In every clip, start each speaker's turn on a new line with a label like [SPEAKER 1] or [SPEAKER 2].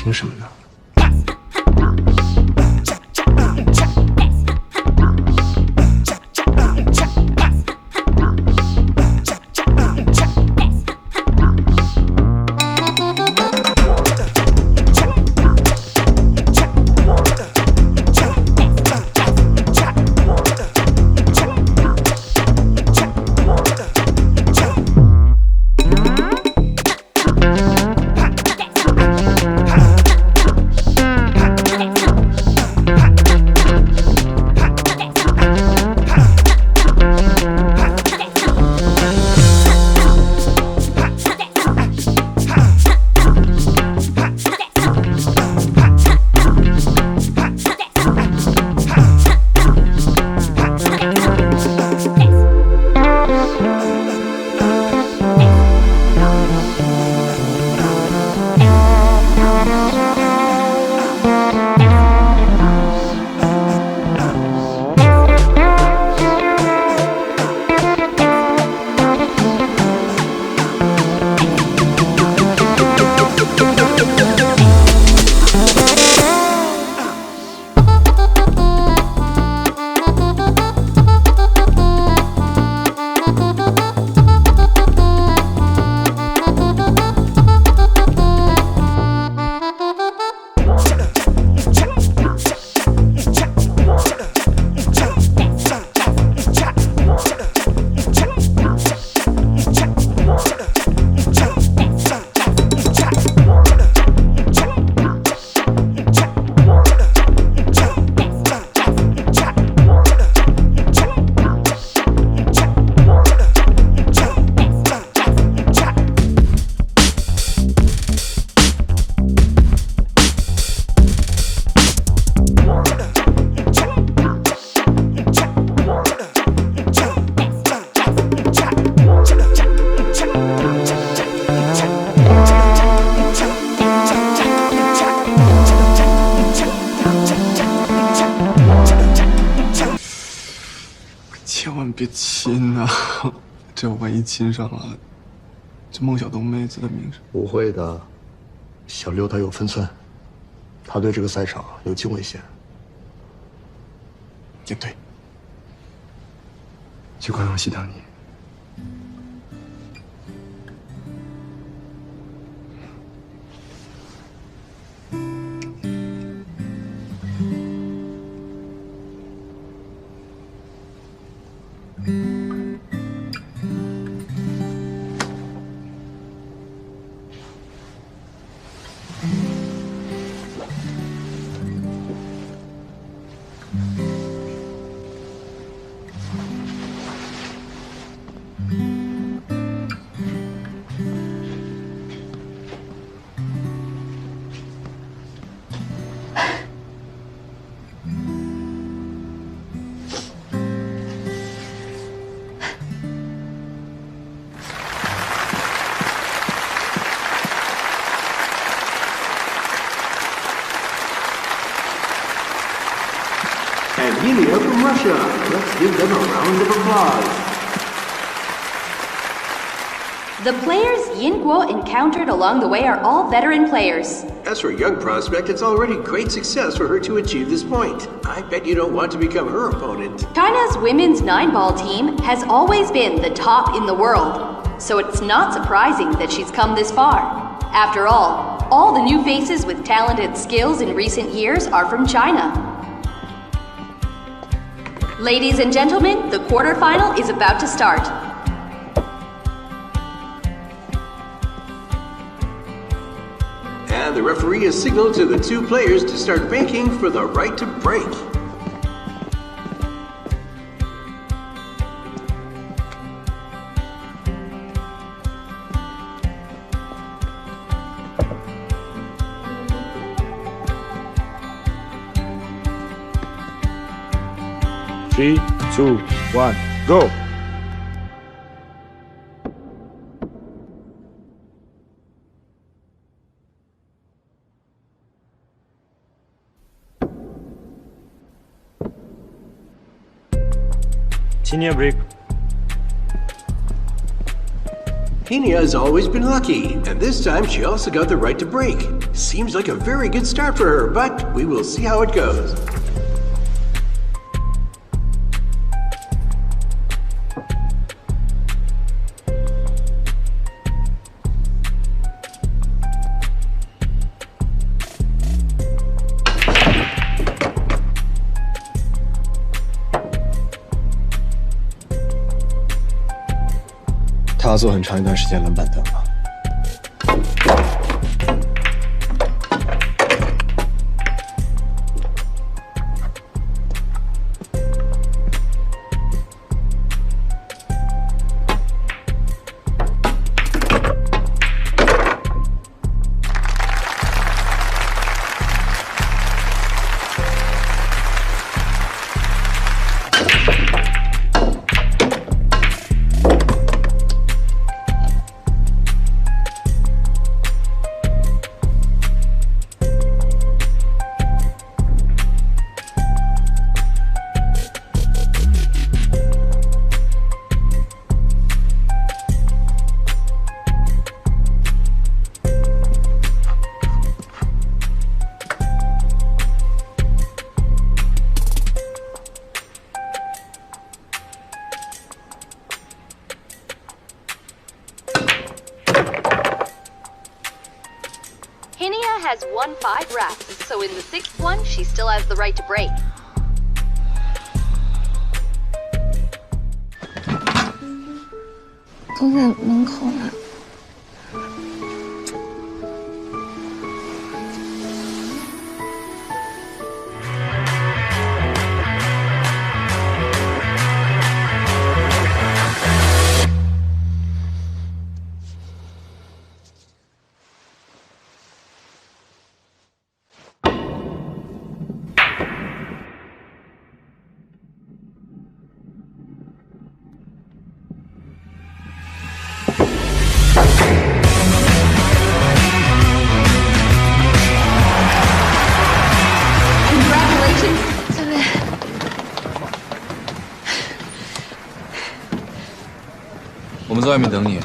[SPEAKER 1] 凭什么呢？千万别亲啊！这万一亲上了，这孟小冬妹子的名声……
[SPEAKER 2] 不会的，小六他有分寸，他对这个赛场有敬畏心。
[SPEAKER 1] 也对，就光让西当你。
[SPEAKER 3] Amelia from Russia. Let's give them a round of applause.
[SPEAKER 4] The players Yinguo encountered along the way are all veteran players.
[SPEAKER 3] As for a young prospect, it's already great success for her to achieve this point. I bet you don't want to become her opponent.
[SPEAKER 4] China's women's 9-ball team has always been the top in the world, so it's not surprising that she's come this far. After all the new faces with talent and skills in recent years are from China. Ladies and gentlemen, the quarterfinal is about to start.
[SPEAKER 3] And the referee has signaled to the two players to start banking for the right to break.
[SPEAKER 5] Three, 2, 1, go! Senior break.
[SPEAKER 3] Henia has always been lucky, and this time she also got the right to break. Seems like a very good start for her, but we will see how it goes.
[SPEAKER 1] 他要坐很长一段时间冷板凳了。
[SPEAKER 4] Henia has won 5 wraps, so in the 6th one, she still has the right to break.
[SPEAKER 6] 都在门口呢。
[SPEAKER 7] 我们在外面等你。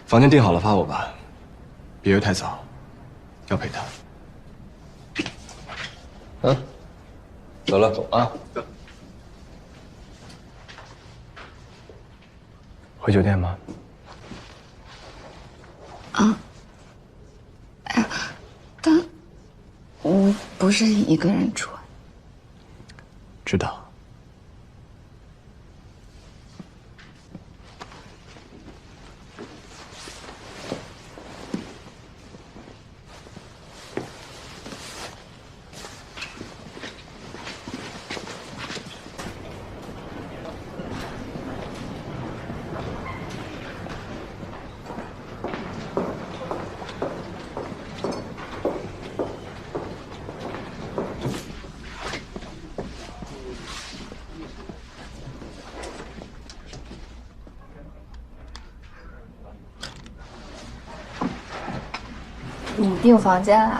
[SPEAKER 1] 房间订好了发我吧，别约太早，要陪他。
[SPEAKER 7] 走了，
[SPEAKER 1] 走啊。回酒店吗？
[SPEAKER 6] 但我不是一个人住。
[SPEAKER 1] 知道。
[SPEAKER 6] 你订房间了？